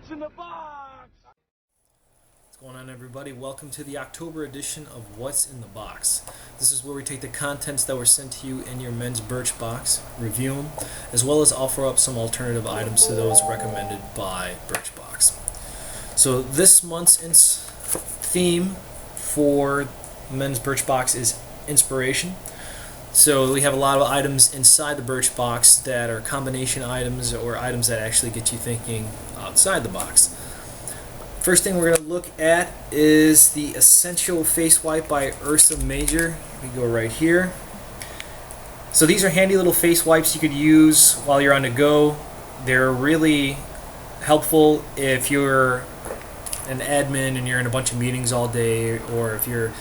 What's in the box? What's going on, everybody? Welcome to the October edition of What's in the Box. This is where we take the contents that were sent to you in your men's Birchbox, review them, as well as offer up some alternative items to those recommended by Birchbox. So this month's theme for men's Birchbox is inspiration. So we have a lot of items inside the Birchbox that are combination items or items that actually get you thinking outside the box. First thing we're going to look at is the Essential Face Wipe by Ursa Major. We go right here. So these are handy little face wipes you could use while you're on the go. They're really helpful if you're an admin and you're in a bunch of meetings all day, or if you're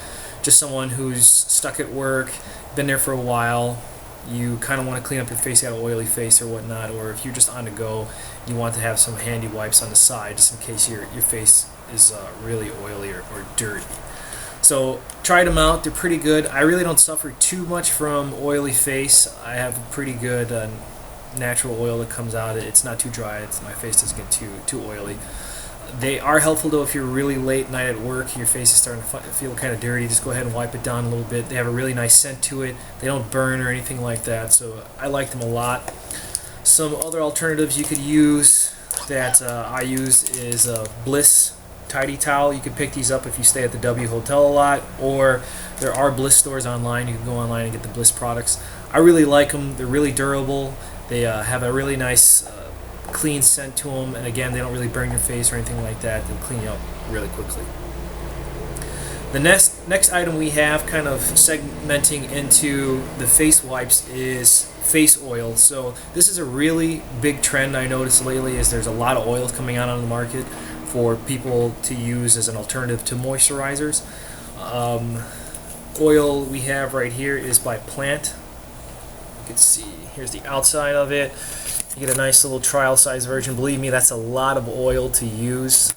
just someone who's stuck at work, been there for a while, you kind of want to clean up your face, you got an oily face or whatnot, or if you're just on the go, you want to have some handy wipes on the side just in case your face is really oily or dirty. So try them out, they're pretty good. I really don't suffer too much from oily face. I have a pretty good natural oil that comes out. It's not too dry, my face doesn't get too oily. They are helpful though if you're really late night at work, your face is starting to feel kind of dirty. Just go ahead and wipe it down a little bit. They have a really nice scent to it. They don't burn or anything like that, so I like them a lot. Some other alternatives you could use that I use is a Bliss Tidy Towel. You can pick these up if you stay at the W Hotel a lot, or there are Bliss stores online. You can go online and get the Bliss products. I really like them. They're really durable. They have a really nice clean scent to them, and again, they don't really burn your face or anything like that. They'll clean you up really quickly. The next item we have, kind of segmenting into the face wipes, is face oil. So this is a really big trend I noticed lately, is there's a lot of oils coming out on the market for people to use as an alternative to moisturizers. Oil we have right here is by Plant. You can see, here's the outside of it. You get a nice little trial size version. Believe me, that's a lot of oil to use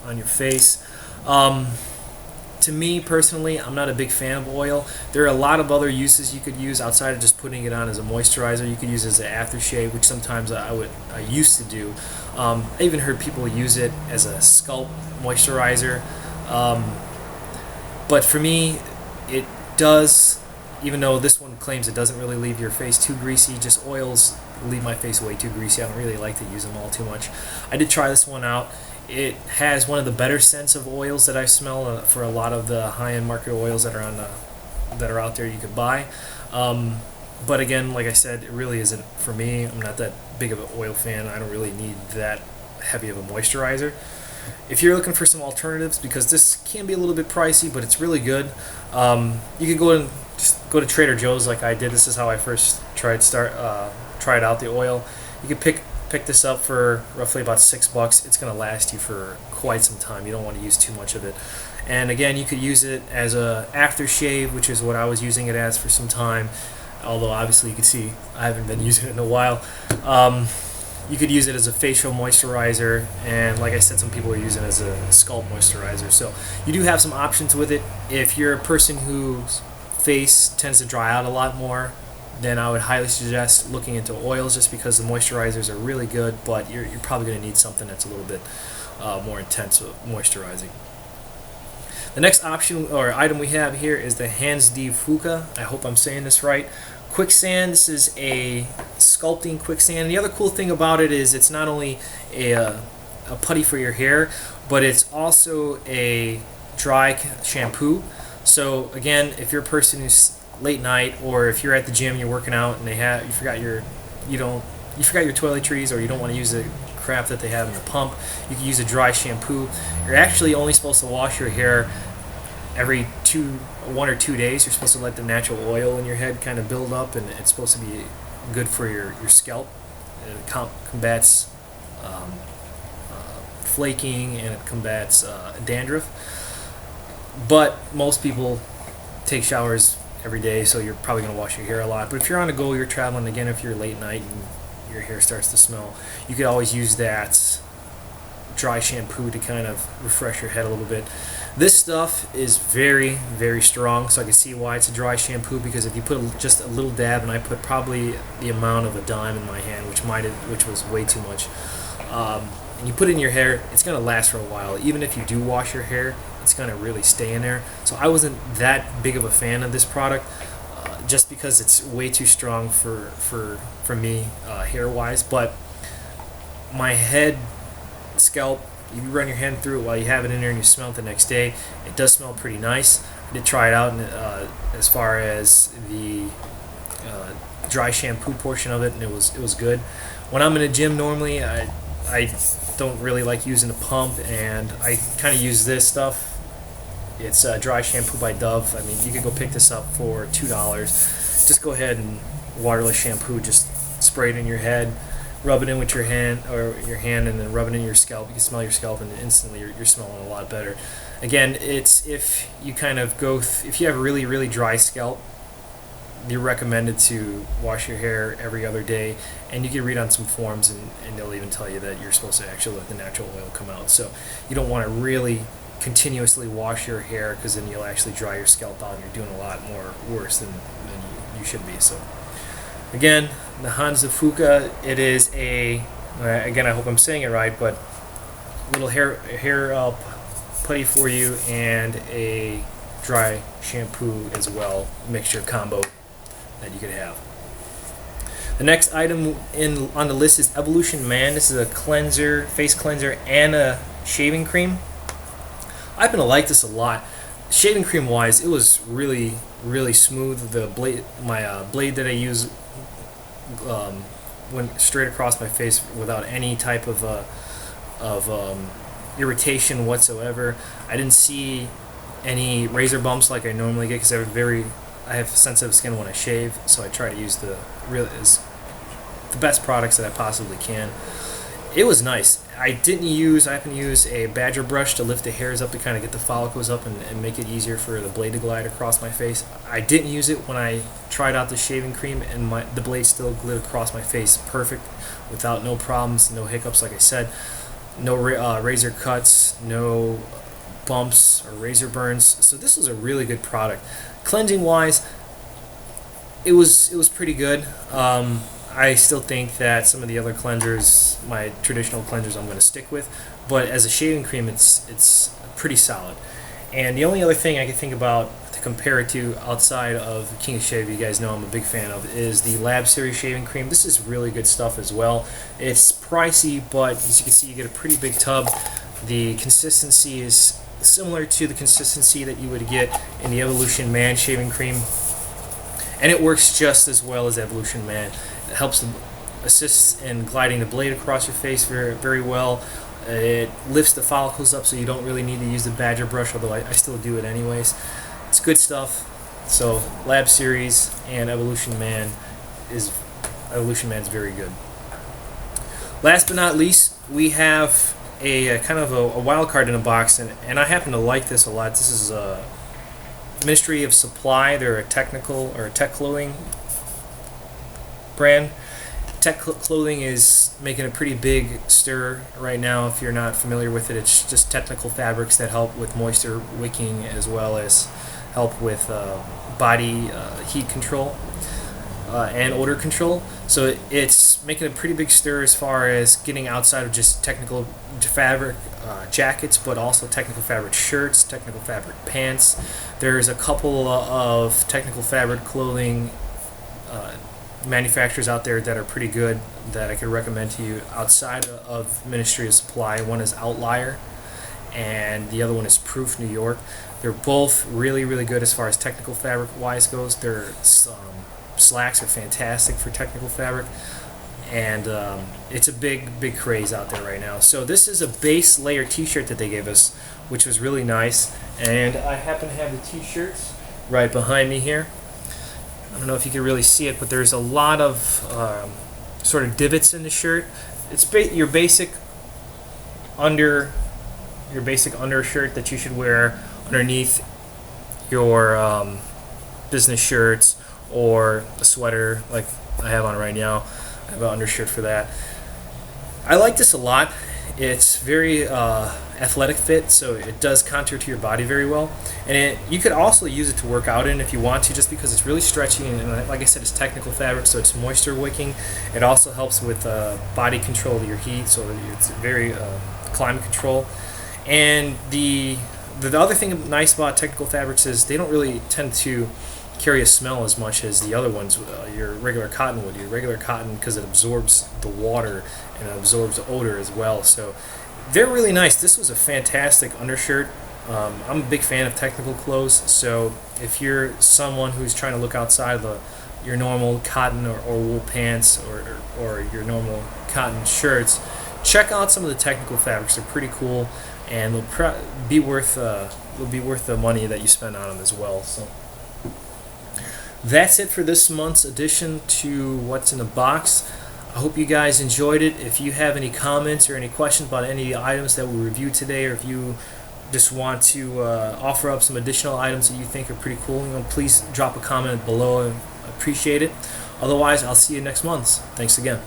on your face. To me personally, I'm not a big fan of oil. There are a lot of other uses you could use outside of just putting it on as a moisturizer. You could use it as an aftershave, which sometimes I used to do. I even heard people use it as a scalp moisturizer. But for me, it does, even though this one claims it doesn't really leave your face too greasy, just oils leave my face way too greasy. I don't really like to use them all too much. I did try this one out. It has one of the better scents of oils that I smell for a lot of the high-end market oils that are out there you could buy. But again, like I said, it really isn't for me. I'm not that big of an oil fan. I don't really need that heavy of a moisturizer. If you're looking for some alternatives, because this can be a little bit pricey, but it's really good, you could just go to Trader Joe's like I did. This is how I first tried out the oil. You could pick this up for roughly about $6. It's going to last you for quite some time. You don't want to use too much of it. And again, you could use it as a aftershave, which is what I was using it as for some time. Although obviously you can see I haven't been using it in a while. You could use it as a facial moisturizer, and like I said, some people are using it as a scalp moisturizer. So you do have some options with it. If you're a person whose face tends to dry out a lot more, then I would highly suggest looking into oils, just because the moisturizers are really good, but you're probably going to need something that's a little bit more intense with moisturizing. The next option or item we have here is the Hanz de Fuko. I hope I'm saying this right. Quicksand. This is a sculpting quicksand. And the other cool thing about it is it's not only a putty for your hair, but it's also a dry shampoo. So again, if you're a person who's late night, or if you're at the gym and you're working out and you forgot your toiletries, or you don't want to use the crap that they have in the pump, you can use a dry shampoo. You're actually only supposed to wash your hair every 1 or 2 days. You're supposed to let the natural oil in your head kind of build up, and it's supposed to be good for your scalp. And it combats flaking, and it combats dandruff. But most people take showers every day, so you're probably going to wash your hair a lot. But if you're on the go, you're traveling, again, if you're late night and your hair starts to smell, you could always use that dry shampoo to kind of refresh your head a little bit. This stuff is very, very strong, so I can see why it's a dry shampoo, because if you put just a little dab, and I put probably the amount of a dime in my hand, which was way too much, and you put it in your hair, it's going to last for a while. Even if you do wash your hair, it's going to really stay in there. So I wasn't that big of a fan of this product, just because it's way too strong for me hair wise. But my head, scalp, you run your hand through it while you have it in there and you smell it the next day. It does smell pretty nice. I did try it out, and as far as the dry shampoo portion of it, and it was good. When I'm in a gym normally, I don't really like using a pump, and I kind of use this stuff. It's dry shampoo by Dove. I mean, you can go pick this up for $2. Just go ahead and waterless shampoo. Just spray it in your head, rub it in with your hand, and then rub it in your scalp. You can smell your scalp, and instantly you're smelling a lot better. Again, it's if you kind of if you have a really, really dry scalp, you're recommended to wash your hair every other day, and you can read on some forms, and they'll even tell you that you're supposed to actually let the natural oil come out. So you don't want to really continuously wash your hair, because then you'll actually dry your scalp out, and you're doing a lot more worse than you should be. So again, the Hanz de Fuko, it is again, I hope I'm saying it right, but little hair putty for you, and a dry shampoo as well, mixture combo that you could have. The next item on the list is EvolutionMan. This is a cleanser, face cleanser, and a shaving cream. I happen to like this a lot. Shaving cream wise, it was really, really smooth. The blade, my blade that I use, went straight across my face without any type of irritation whatsoever. I didn't see any razor bumps like I normally get, because I have sensitive skin when I shave, so I try to use the best products that I possibly can. It was nice. I happen to use a badger brush to lift the hairs up to kind of get the follicles up and make it easier for the blade to glide across my face. I didn't use it when I tried out the shaving cream, and the blade still glid across my face perfect, without no problems, no hiccups, like I said, no razor cuts, no bumps or razor burns. So this was a really good product. Cleansing wise, it was pretty good. I still think that some of the other cleansers, my traditional cleansers, I'm going to stick with, but as a shaving cream, it's pretty solid. And the only other thing I can think about to compare it to outside of King of Shave, you guys know I'm a big fan of, is the Lab Series shaving cream. This is really good stuff as well. It's pricey, but as you can see, you get a pretty big tub. The consistency is similar to the consistency that you would get in the EvolutionMan shaving cream, and it works just as well as EvolutionMan. It helps assist in gliding the blade across your face very, very well. It lifts the follicles up, so you don't really need to use the badger brush, although I still do it anyways. It's good stuff. So Lab Series and EvolutionMan is very good. Last but not least, we have a kind of a wild card in a box, and I happen to like this a lot. This is a Ministry of Supply. They're a tech clothing brand. Tech clothing is making a pretty big stir right now. If you're not familiar with it, it's just technical fabrics that help with moisture wicking, as well as help with body heat control and odor control. So it's making a pretty big stir as far as getting outside of just technical fabric jackets, but also technical fabric shirts, technical fabric pants. There's a couple of technical fabric clothing manufacturers out there that are pretty good that I could recommend to you outside of Ministry of Supply. One is Outlier, and the other one is Proof New York. They're both really, really good as far as technical fabric wise goes. Their slacks are fantastic for technical fabric, and it's a big craze out there right now. So this is a base layer t-shirt that they gave us, which was really nice, and I happen to have the t-shirts right behind me here. I don't know if you can really see it, but there's a lot of sort of divots in the shirt. It's your basic undershirt that you should wear underneath your business shirts or a sweater like I have on right now. I have an undershirt for that. I like this a lot. It's very athletic fit, so it does contour to your body very well. And you could also use it to work out in if you want to, just because it's really stretchy and like I said, it's technical fabric, so it's moisture wicking. It also helps with body control of your heat, so it's very climate control. And the other thing nice about technical fabrics is they don't really tend to carry a smell as much as the other ones. Your regular cotton would. Your regular cotton, because it absorbs the water and it absorbs the odor as well. So they're really nice. This was a fantastic undershirt. I'm a big fan of technical clothes. So if you're someone who's trying to look outside of your normal cotton or wool pants or your normal cotton shirts, check out some of the technical fabrics. They're pretty cool, and they'll be worth the money that you spend on them as well. So that's it for this month's edition to What's in the Box. I hope you guys enjoyed it. If you have any comments or any questions about any items that we reviewed today, or if you just want to offer up some additional items that you think are pretty cool, please drop a comment below. I appreciate it. Otherwise, I'll see you next month. Thanks again.